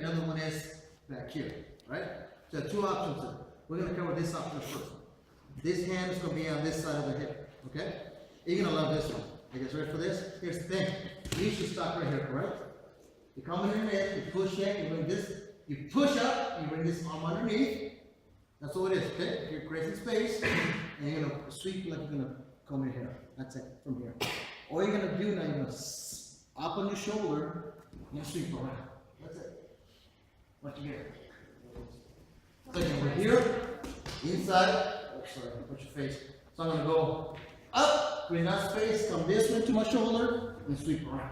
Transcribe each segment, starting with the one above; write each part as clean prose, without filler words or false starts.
the other one is back here, right? So two options there. We're gonna cover this option first. This hand is gonna be on this side of the hip, okay? You're gonna love this one. You guys ready for this? Here's the thing. You should stop right here, correct? You come in there, you push in, you bring this, you push up, you bring this arm underneath. That's all it is, okay? You're creating space, and you're gonna sweep like you're gonna come in here. That's it, from here. All you're gonna do now, you're gonna up on your shoulder, and sweep around. That's it. What you get? So we're here, inside, oh, sorry, put your face. So I'm gonna go up, create that space, come this way to my shoulder, and sweep around.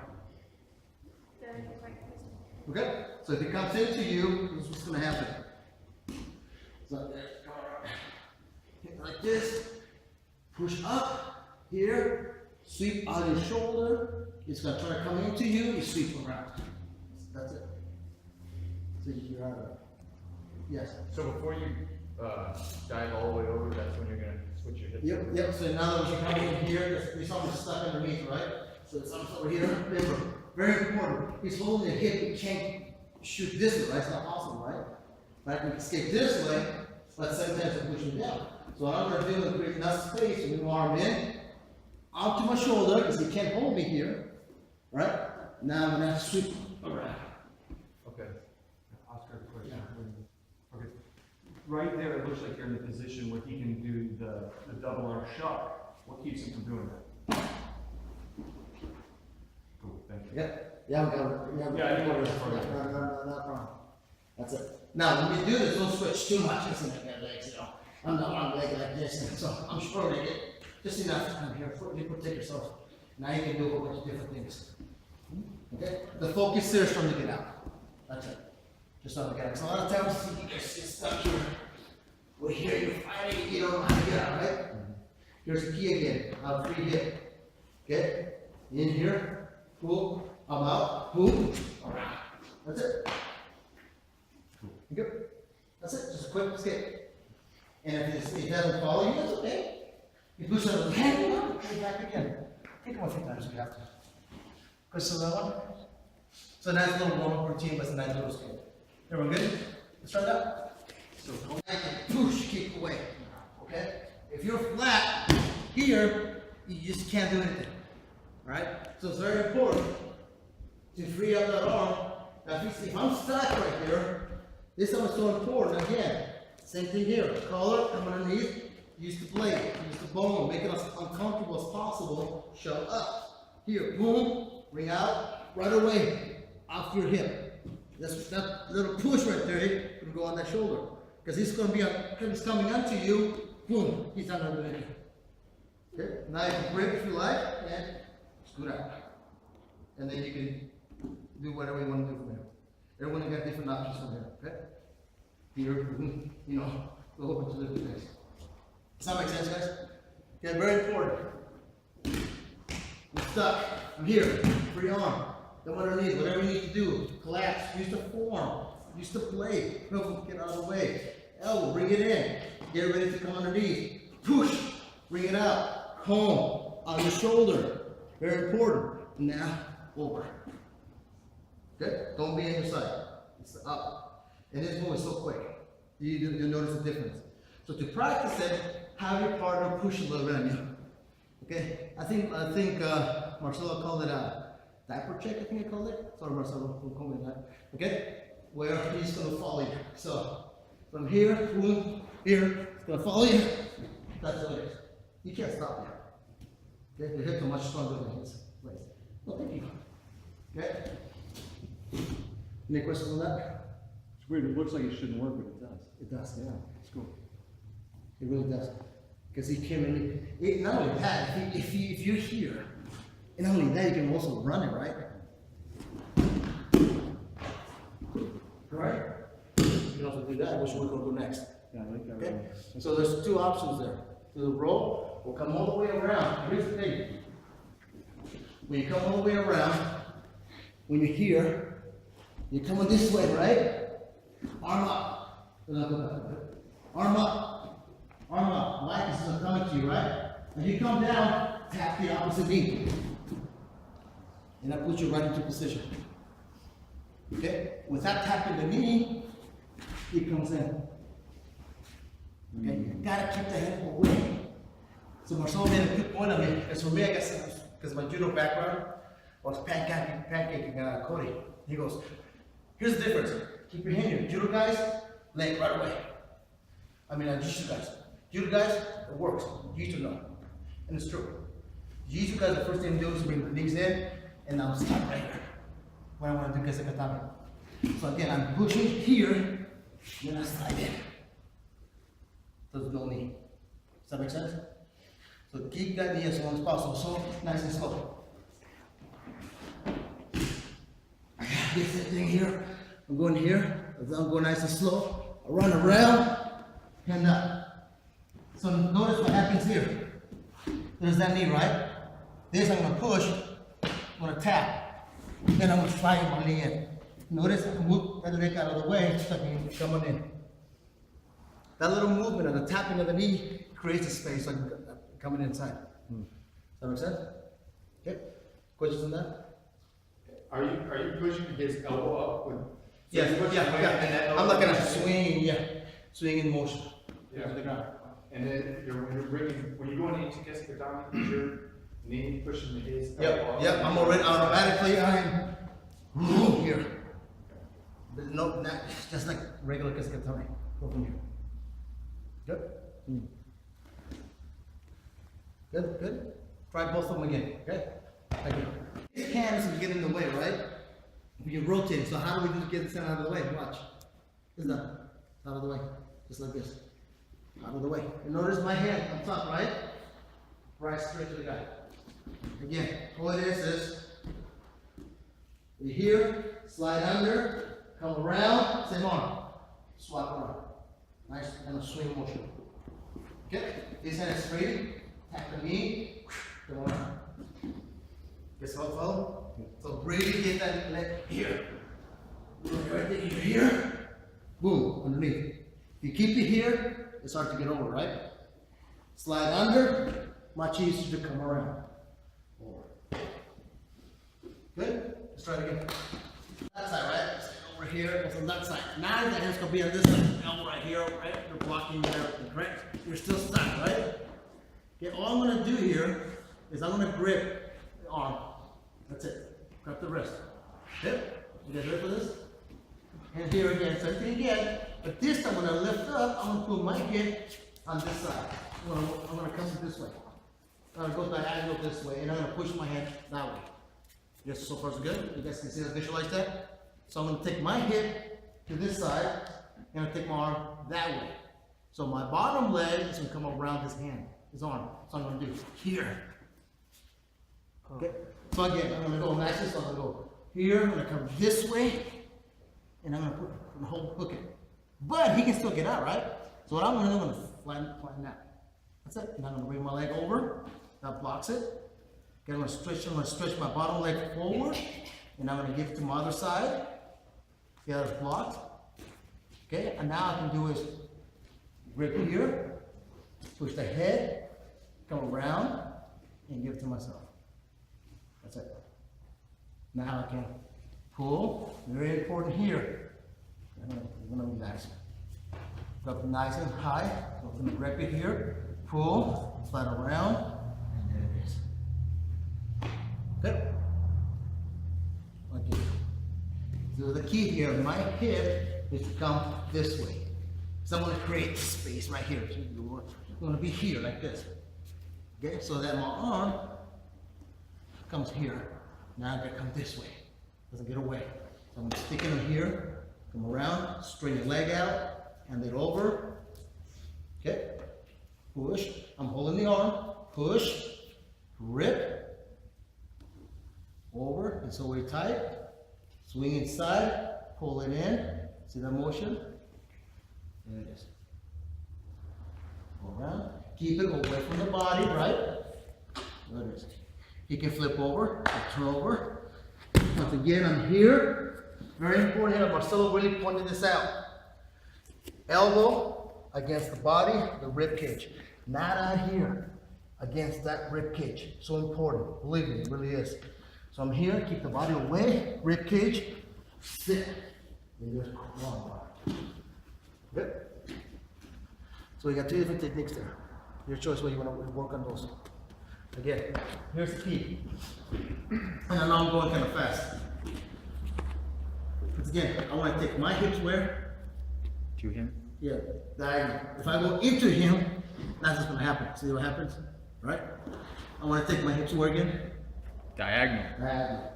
Okay? So if it comes into you, this is what's gonna happen. So come around. Hit like this, push up, here, sweep out your shoulder, it's gonna try to come into you, you sweep around. That's it. So you're out of it. Yes. So before you dive all the way over, that's when you're going to switch your hips. Yep. So now that you're coming in here, there's something stuck underneath, right? So it's something over here. Remember, very important. He's holding the hip. He can't shoot this way, right? It's not possible, right? Right? We can escape this way, but sometimes it pushes down. So what I'm going to do is create enough space. Move my arm in, onto my shoulder, because he can't hold me here, right? Now I'm going to sweep around. Okay. Oscar, question. Okay. Right there, it looks like you're in the position where he can do the double arm shot. What keeps him from doing that? Cool, thank you. Yeah, we got it. Yeah, I didn't want to No problem. That's it. Now, when you do this, don't switch too much. Listen, I got legs, you know. I'm not on leg like this, and so I'm sure they get just enough to come here. You protect yourself. Now you can do a whole bunch of different things. Okay? The focus here is from the get out. That's it. Just on the get out. So a lot of times you guys get stuck here. We're here, you're fighting, you don't know how to get out, right? Here's the key again. Out free hip. Okay? In here, pull, I'm out, pull, around. That's it. Good. That's it. Just a quick escape. And if it doesn't follow you, that's okay. You push it over, hang on, go back again. Take them a few times if you have to. Crystal, that one. So nice little warm-up routine, but it's a nice little escape. Everyone good? Let's try that. So go back and push, kick away. Okay? If you're flat here, you just can't do anything. Right? So it's very important to free up that arm. Now if I'm stuck right here, this one is so important. Again, same thing here. Collar, come underneath, use the blade, use the bone, make it as uncomfortable as possible. Shove up. Here, boom, bring out, right away, off your hip. That little push right there will go on that shoulder. Because he's going to be, he's coming onto you, boom, he's under the knee. Okay, now you can break if you like, and scoot out. And then you can do whatever you want to do from there. Everyone got different options from there, okay? Here, you know, a whole bunch of different things. Does that make sense, guys? Okay, very important. You're stuck. I'm here. Free arm. Come underneath. Whatever you need to do. Collapse. Use the forearm. Use the blade. Get out of the way. Elbow. Bring it in. Get ready to come underneath. Push. Bring it out. Comb. On your shoulder. Very important. Now, over. Okay? Don't be in your side. It's up. And this move is so quick. You'll notice the difference. So to practice it, have your partner push a little bit on you. Okay? I think Marcelo called it a diaper check, I think I called it. Sorry, Marcelo, who called me that. Okay? Where he's going to follow you. So from here, boom, here, it's going to follow you. That's what it is. You can't stop here. Okay? Your hips are much stronger than his legs. No, thank you. Okay? Any questions on that? It's weird, it looks like it shouldn't work, but it does. It does, yeah. It's cool. It really does. Because he came in, not only that, if you're here, and not only that, you can also run it, right? Right? You can also do that, which we're going to do next. Yeah, I like that. Okay? So there's two options there. Do the roll, we'll come all the way around. Here's the thing. When you come all the way around, when you're here, you're coming this way, right? Arm up. Arm up. Arm up. Like this is coming to you, right? And you come down, tap the opposite knee. And that puts you right into position. Okay? without tapping the knee, he comes in. Okay, you gotta keep the head away. So Marcelo made a good point of it, because for me, I guess, because my judo background was pancaking Cody. He goes, here's the difference. Keep your hand here. Judo guys, leg right away. I mean, jiu-jitsu guys. Judo guys, it works. Jiu-jitsu no. And it's true. Jiu-jitsu guys, the first thing they do is bring the knees in, and I'll stop right here. When I want to do Kesekatame. So again, I'm pushing here, then I slide in. There's no knee. Does that make sense? So keep that knee as long as possible. So nice and slow. I got this thing here. I'm going here. I'm going nice and slow. I run around, hand up. So notice what happens here. There's that knee, right? This I'm going to push. I'm going to tap. Then I'm going to slide my knee in. Notice I move that leg out of the way, so I can come in. That little movement of the tapping of the knee creates a space so I can come inside. Does that make sense? Okay. Questions on that? Are you pushing his elbow up with? Yes, So you push yeah, your hand and that yeah. I'm elbow looking at goes swinging, yeah. Swing in motion. Yeah. To the ground. And then when you're going into Kesekatame, is your knee pushing his elbow Yep, up? yep. I'm already automatically, I'm here. But no, not just like regular Kesekatame. Go from here. Good? Good, good. Try both of them again, okay? Thank you. This canvas is getting in the way, right? We can rotate, so how do we just get this out of the way? Watch. Is that out of the way? Just like this. Out of the way. And notice my hand on top, right? Right straight to the guy. Again, all it is you're here, slide under, come around, same arm. Swap around. Nice kind of swing motion. Okay? This hand is straight, tap the knee, come around. Guess what, follow? So really get that leg here. Right there, here. Boom, underneath. If you keep it here, it's hard to get over, right? Slide under, much easier to come around. Over. Good? Let's try it again. That side, right? Let's go over here, it's on that side. Now the hand's gonna be on this side. Elbow right here, right? You're blocking there, correct? You're still stuck, right? Okay, all I'm gonna do here is I'm gonna grip the arm. That's it. Grab the wrist. Hip. You guys ready for this? And here again, same thing again. But this time when I lift up, I'm gonna put my hip on this side. I'm gonna come this way. I'm gonna go diagonal this way, and I'm gonna push my hand that way. Yes, so far so good. You guys can see that, visualize that. So I'm gonna take my hip to this side, and I'm gonna take my arm that way. So my bottom leg is gonna come around his hand, his arm. So I'm gonna do here. Okay. So again, I'm gonna go nice and slow. I'm gonna go here. I'm gonna come this way, and I'm gonna hook it. But he can still get out, right? So what I'm gonna do, I'm gonna flatten that. That's it. And I'm gonna bring my leg over. That blocks it. Okay, I'm gonna stretch my bottom leg forward, and I'm gonna give it to my other side. The other's blocked. Okay, and now I can do is grip here, push the head, come around, and give it to myself. That's it. Now I can pull. Very important here. I'm gonna relax. Go up nice and high. So I'm gonna grip it here, pull, slide around, and there it is. Good. Okay. So the key here, my hip is to come this way. So I'm gonna create space right here. So I'm gonna be here like this. Okay, so that my arm comes here. Now I'm gonna come this way. Doesn't get away. So I'm gonna stick it in here, come around, straighten the leg out, hand it over. Okay, push. I'm holding the arm, push, grip, over, it's always tight. Swing inside, pull it in. See that motion? There it is. Go around. Keep it away from the body, right? There it is. He can flip over, turn over. Once again, I'm here. Very important here. Marcelo really pointed this out. Elbow against the body, the rib cage. Not out here, against that rib cage. So important. Believe me, it really is. So I'm here, keep the body away, rib cage, sit. Then there's one bar. Good? So we got two different techniques there. Your choice where you want to work on those. Again, here's the key. And I know I'm going kind of fast. Because again, I want to take my hips where? To him? Yeah, diagonal. If I go into him, that's what's going to happen. See what happens? Right? I want to take my hips where again? Diagonal. Diagonal.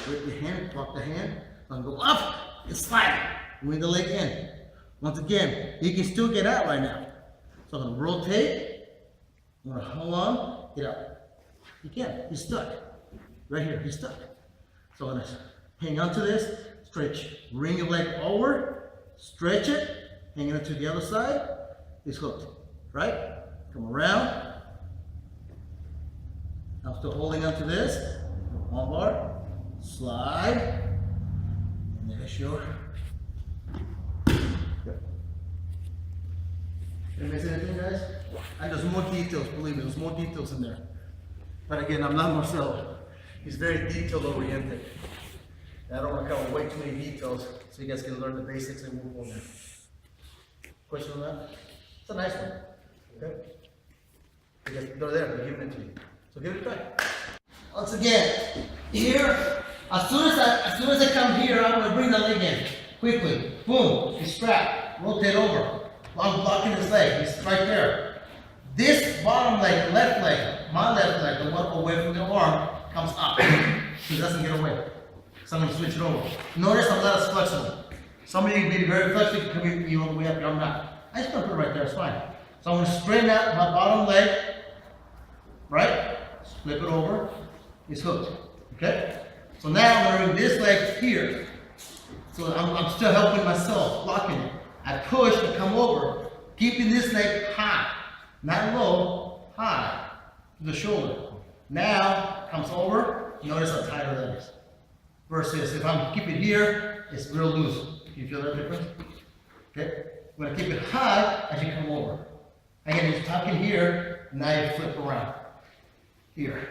With the hand, block the hand. I'm going to go up and slide. Bring the leg in. Once again, he can still get out right now. So I'm going to rotate. I'm going to hold on, get out. He can't. He's stuck. Right here, he's stuck. So I'm going to hang on to this, stretch. Ring your leg over, stretch it, hang it to the other side. He's hooked. Right? Come around. I'm still holding on to this. One bar. Slide. And there's your. Did I miss anything, guys? And there's more details, believe me, there's more details in there. But again, I'm not Marcelo. He's very detail oriented. I don't want to cover way too many details, so you guys can learn the basics and move on there. Question on that? It's a nice one. Okay? Because they're there, they're giving it to you. So give it a try. Once again, here, as soon as I come here, I'm going to bring the leg in. Quickly. Boom. You strap. Rotate over. I'm blocking his leg. He's right there. This bottom leg, left leg, my left leg, the one away from the arm, comes up. He doesn't get away. So I'm going to switch it over. Notice I'm not as flexible. Some of you can be very flexible, you can be all the way up here. I'm not. I just gonna put it right there, it's fine. So I'm gonna straighten out my bottom leg, right? Flip it over. It's hooked. Okay? So now I'm gonna bring this leg here. So I'm still helping myself, blocking it. I push to come over, keeping this leg high. Not low, high. To the shoulder. Now, comes over, notice how tighter that is. Versus if I'm keep it here, it's real loose. Can you feel that difference? Okay? I'm gonna keep it high as you come over. Again, you're tucking here, now you flip around. Here.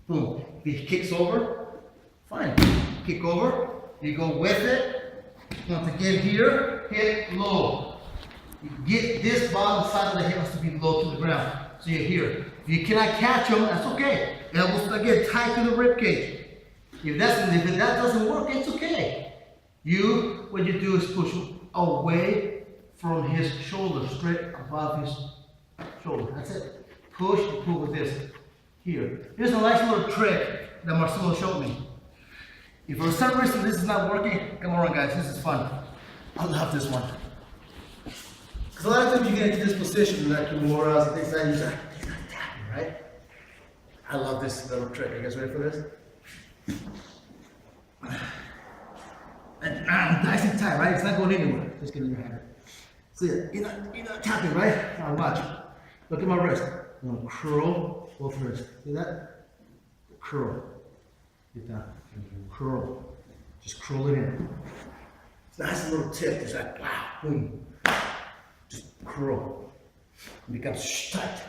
Boom. If he kicks over, fine. Kick over, you go with it. Once again here, hit low. You get this bottom side of the hip has to be low to the ground. So you're here. If you cannot catch them, that's okay. Elbows again tight to the rib cage. If that doesn't work, it's okay. What you do is push away from his shoulder, straight above his shoulder. That's it. Push and pull with this. Here. Here's a nice little trick that Marcelo showed me. If for some reason this is not working, come on guys, this is fun. I love this one. Because a lot of times you get into this position, like Kimuras and things like that, you're like tapping, right? I love this little trick. Are you guys ready for this? And nice and tight, right? It's not going anywhere. Just get in your hand. See it? You're not tapping, right? Now watch. Look at my wrist. I'm gonna curl both wrists. See that? Curl. Get down. Curl. Just curl it in. It's a nice little tip. It's like wow, boom. Just curl. It becomes tight.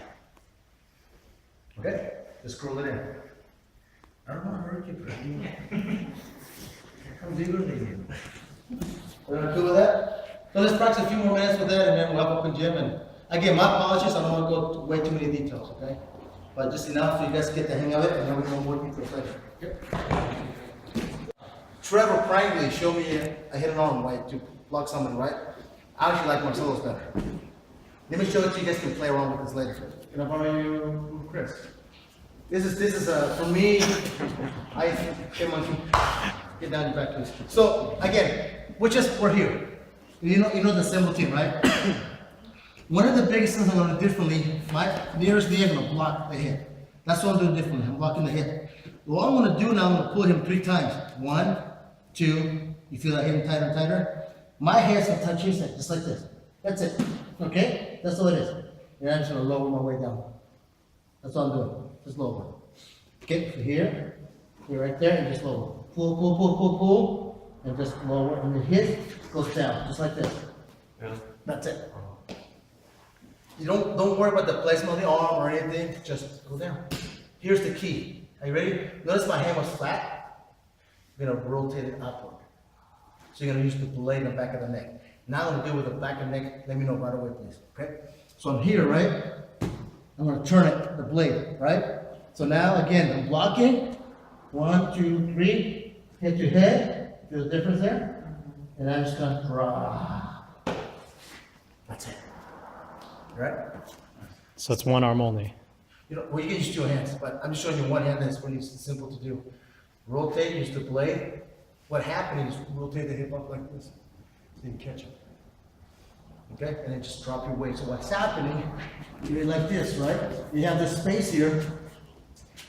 Okay? Just curl it in. I don't want to hurt you, but I'm bigger than you. We're cool with that? So let's practice a few more minutes with that and then we'll have open gym. And again, my apologies, I don't want to go to way too many details, okay? But just enough so you guys get the hang of it and then we're going to work into it later. Okay? Trevor Prangley showed me a hidden arm way to block somebody, right? I actually like Marcelo's better. Let me show it to you guys can play around with this later. Can I borrow you, Chris? This is for me, I came on get down your back please. So again, we're here. You know the symbol team, right? One of the biggest things I'm gonna do differently, my nearest knee, I'm gonna block the hip. That's what I'm doing differently, I'm blocking the hip. What I'm gonna do now, I'm gonna pull him 3 times. 1, 2, you feel that hitting tighter and tighter? My head's gonna touch his head, just like this. That's it, okay? That's all it is. And I'm just gonna lower my way down. That's all I'm doing. Just lower. Okay, so here, you're right there, and just lower. Pull, pull, pull, pull, pull, and just lower, and the hit goes down, just like this. Yeah. That's it. You don't worry about the placement of the arm or anything, just go down. Here's the key. Are you ready? Notice my hand was flat. I'm gonna rotate it upward. So you're gonna use the blade in the back of the neck. Now I'm gonna deal with the back of the neck, let me know right away, please, okay? So I'm here, right? I'm gonna turn it, the blade, right? So now, again, I'm blocking. 1, 2, 3, hit your head, feel the difference there? And I'm just gonna drop. That's it. Right? So it's one arm only. You know, well, you can use two hands, but I'm just showing you one hand, that's really simple to do. Rotate, use the blade. What happened is rotate the hip up like this, so you catch it. Okay, and then just drop your weight. So what's happening, you're like this, right? You have this space here.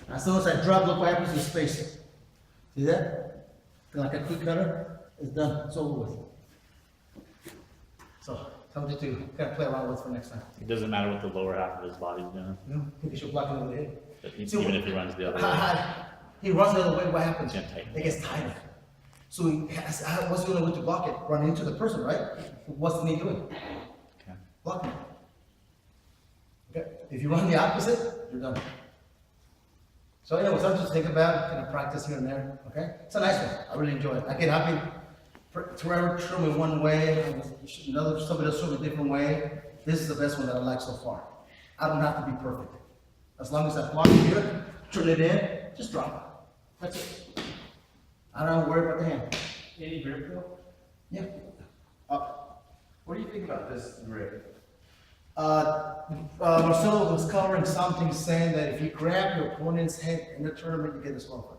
As soon as I drop, look what happens to the space. See that? Like a quick cutter, it's done, it's over with. So, something to kind of play around with for next time. It doesn't matter what the lower half of his body's doing, You know, because you're blocking over the head. even if he runs the other way. He runs the other way, what happens? It's gonna tighten. It gets tighter. So what's the only way to block it? Run into the person, right? What's the knee doing? Okay. Blocking it. Okay, if you run the opposite, you're done. So anyway, something to think about, kind of practice here and there, okay? It's a nice one, I really enjoy it. Again, I've been forever show me one way, somebody else show me a different way. This is the best one that I like so far. I don't have to be perfect. As long as I block it here, turn it in, just drop it. That's it. I don't worry about the hand. Any grip feel? Yeah. What do you think about this grip? Marcelo was covering something saying that if you grab your opponent's head in the tournament, you get disqualified.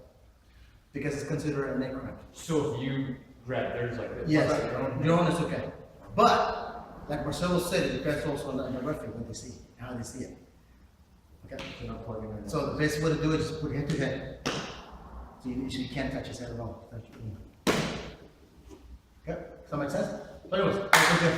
Because it's considered a neck cramp. So if you grab theirs like this? Yes, what about your own? your own is okay. But, like Marcelo said, it depends also on the referee, what they see, how they see it. Okay? So not plugging in. So the best way to do it is put head to head. So you can't touch his head at all. Okay? Does that make sense? But anyways, that's okay.